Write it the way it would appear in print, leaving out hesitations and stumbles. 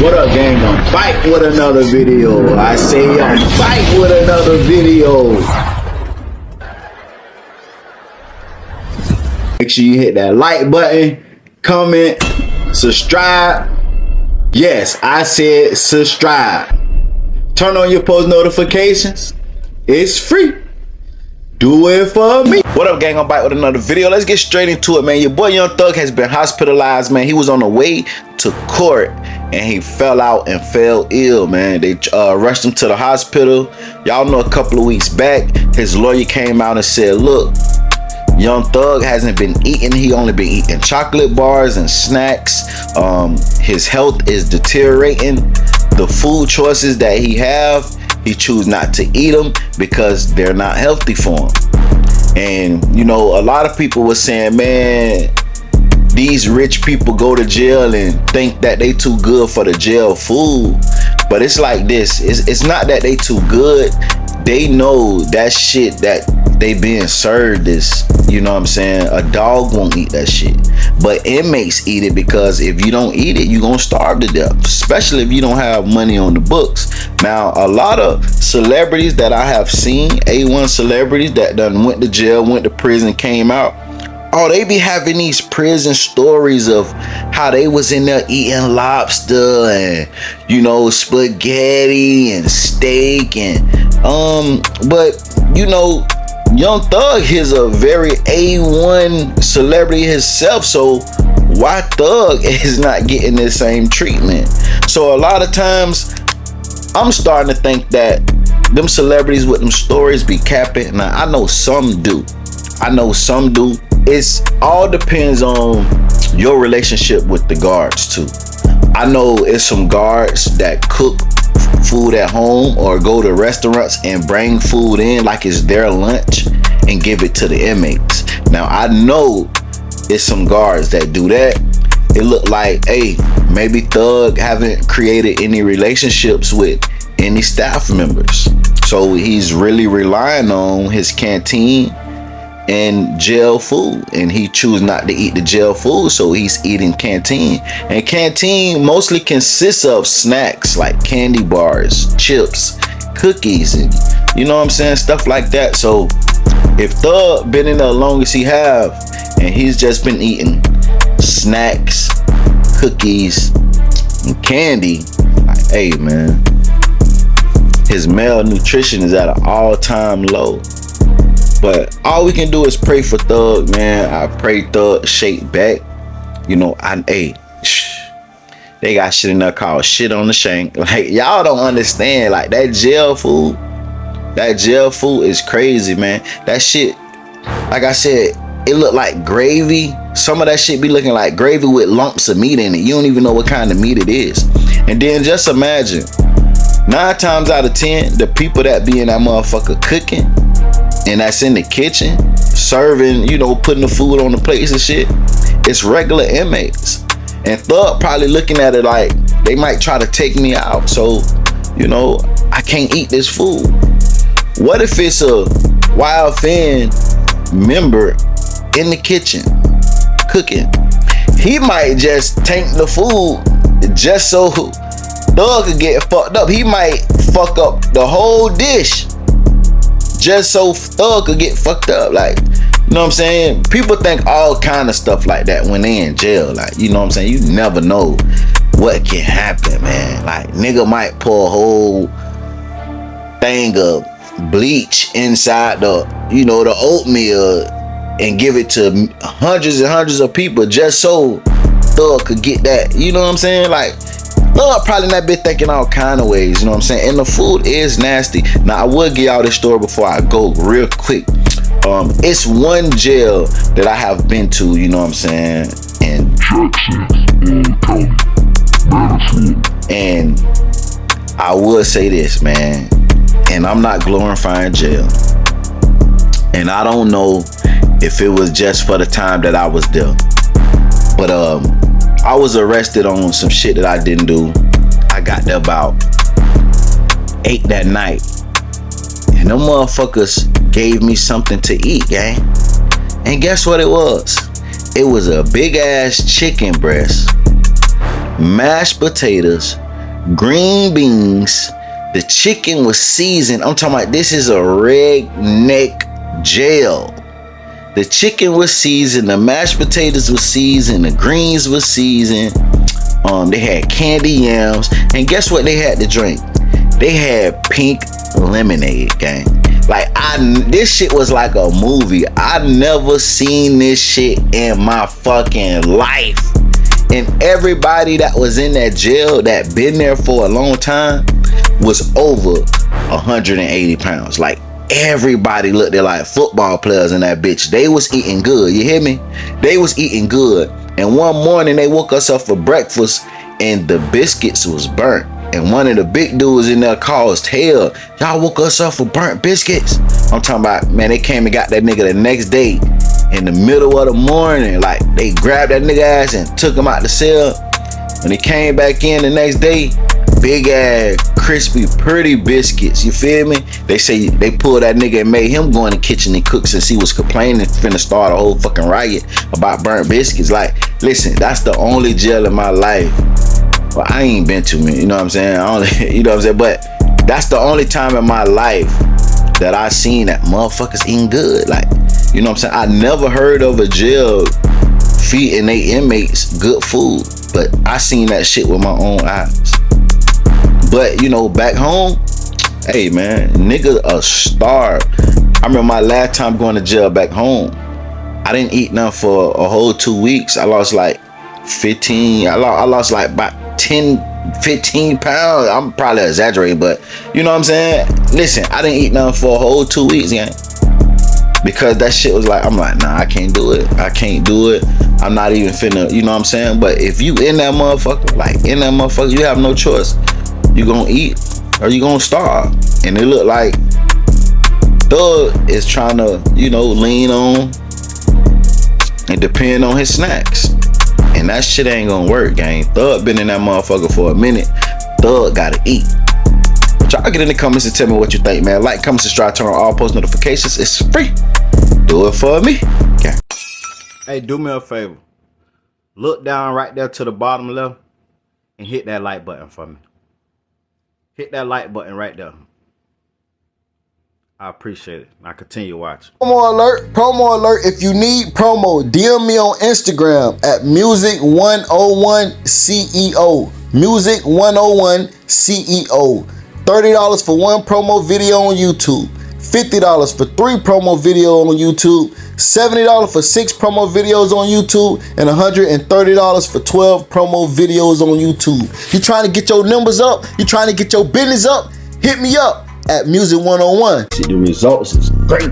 What up, gang? I'm back with another video. I say I'm back with another video. Make sure you hit that like button, comment, subscribe. Yes, I said subscribe. Turn on your post notifications. It's free. Do it for me. What up, gang? I'm back with another video. Let's get straight into it, man. Your boy Young Thug has been hospitalized, man. He was on the way to court and he fell out and fell ill, man. They rushed him to the hospital. Y'all know a couple of weeks back, his lawyer came out and said, look, Young Thug hasn't been eating. He only been eating chocolate bars and snacks. His health is deteriorating. The food choices that he have, he choose not to eat them because they're not healthy for him. And you know, a lot of people were saying, man, these rich people go to jail and think that they too good for the jail food. But it's like this, it's not that they too good. They know that shit that they being served is, you know what I'm saying, a dog won't eat that shit. But inmates eat it because if you don't eat it, you're gonna starve to death, especially if you don't have money on the books. Now, a lot of celebrities that I have seen, A1 celebrities that done went to jail, went to prison, came out, oh, they be having these prison stories of how they was in there eating lobster and, you know, spaghetti and steak and but you know, Young Thug is a very A1 celebrity himself, so why Thug is not getting the same treatment? So a lot of times I'm starting to think that them celebrities with them stories be capping. Now I know some do. It's all depends on your relationship with the guards too. I know it's some guards that cook food at home or go to restaurants and bring food in like it's their lunch and give it to the inmates. Now I know it's some guards that do that. It look like, hey, maybe Thug haven't created any relationships with any staff members, so he's really relying on his canteen and jail food, and he choose not to eat the jail food, so he's eating canteen. And canteen mostly consists of snacks like candy bars, chips, cookies, and you know what I'm saying, stuff like that. So if Thug been in there as long as he have and he's just been eating snacks, cookies, and candy, like, hey man, his malnutrition is at an all-time low. But all we can do is pray for Thug, man. I pray Thug shake back. You know, they got shit in there called shit on the shank. Like, y'all don't understand. Like, that jail food is crazy, man. That shit, like I said, it look like gravy. Some of that shit be looking like gravy with lumps of meat in it. You don't even know what kind of meat it is. And then just imagine, 9 times out of 10, the people that be in that motherfucker cooking, and that's in the kitchen serving, you know, putting the food on the plates and shit, it's regular inmates. And Thug probably looking at it like, they might try to take me out, so you know, I can't eat this food. What if it's a Wild Fan member in the kitchen cooking? He might just tank the food just so Thug could get fucked up. He might fuck up the whole dish just so Thug could get fucked up. Like, you know what I'm saying? People think all kind of stuff like that when they in jail. Like, you know what I'm saying? You never know what can happen, man. Like, nigga might pour a whole thing of bleach inside the, you know, the oatmeal and give it to hundreds and hundreds of people just so Thug could get that. You know what I'm saying? Like, Thug probably not been thinking all kind of ways, you know what I'm saying? And the food is nasty. Now, I will give y'all this story before I go real quick. It's one jail that I have been to, you know what I'm saying, in Jackson County. And I will say this, man, and I'm not glorifying jail. And I don't know if it was just for the time that I was there. But I was arrested on some shit that I didn't do. I got there about 8 that night. And them motherfuckers gave me something to eat, gang. And guess what it was? It was a big ass chicken breast, mashed potatoes, green beans. The chicken was seasoned. I'm talking about this is a redneck jail. The chicken was seasoned, the mashed potatoes was seasoned, the greens was seasoned. They had candy yams, and guess what they had to drink? They had pink lemonade, gang. Like, this shit was like a movie. I never seen this shit in my fucking life. And everybody that was in that jail that been there for a long time was over 180 pounds. Like, everybody looked there like football players in that bitch. They was eating good, you hear me? They was eating good. And one morning they woke us up for breakfast and the biscuits was burnt. And one of the big dudes in there caused hell. Y'all woke us up for burnt biscuits. I'm talking about, man, they came and got that nigga the next day in the middle of the morning. Like, they grabbed that nigga ass and took him out the cell. When he came back in the next day, big ass, crispy, pretty biscuits. You feel me? They say they pulled that nigga and made him go in the kitchen and cook since he was complaining, finna start a whole fucking riot about burnt biscuits. Like, listen, that's the only jail in my life. Well, I ain't been to, man. You know what I'm saying? You know what I'm saying? But that's the only time in my life that I seen that motherfuckers eating good. Like, you know what I'm saying? I never heard of a jail feeding they inmates good food, but I seen that shit with my own eyes. But, you know, back home, hey, man, niggas are starved. I remember my last time going to jail back home. I didn't eat nothing for a whole 2 weeks. I lost like 15. I lost like about 10, 15 pounds. I'm probably exaggerating, but you know what I'm saying? Listen, I didn't eat nothing for a whole 2 weeks, gang. Because that shit was like, I'm like, nah, I can't do it. I can't do it. I'm not even finna, you know what I'm saying? But if you in that motherfucker, like in that motherfucker, you have no choice. You gonna eat or you gonna starve. And it look like Thug is trying to, you know, lean on and depend on his snacks. And that shit ain't gonna work, gang. Thug been in that motherfucker for a minute. Thug gotta eat. But y'all get in the comments and tell me what you think, man. Like, comment, subscribe, turn on all post notifications. It's free. Do it for me. Okay. Hey, do me a favor. Look down right there to the bottom left and hit that like button for me. Hit that like button right there. I appreciate it. Now continue watching. Promo alert. If you need promo, DM me on Instagram at music101CEO. Music101CEO. $30 for one promo video on YouTube. $50 for 3 promo videos on YouTube. $70 for 6 promo videos on YouTube. And $130 for 12 promo videos on YouTube. You trying to get your numbers up? You trying to get your business up? Hit me up at Music101. See, the results is great.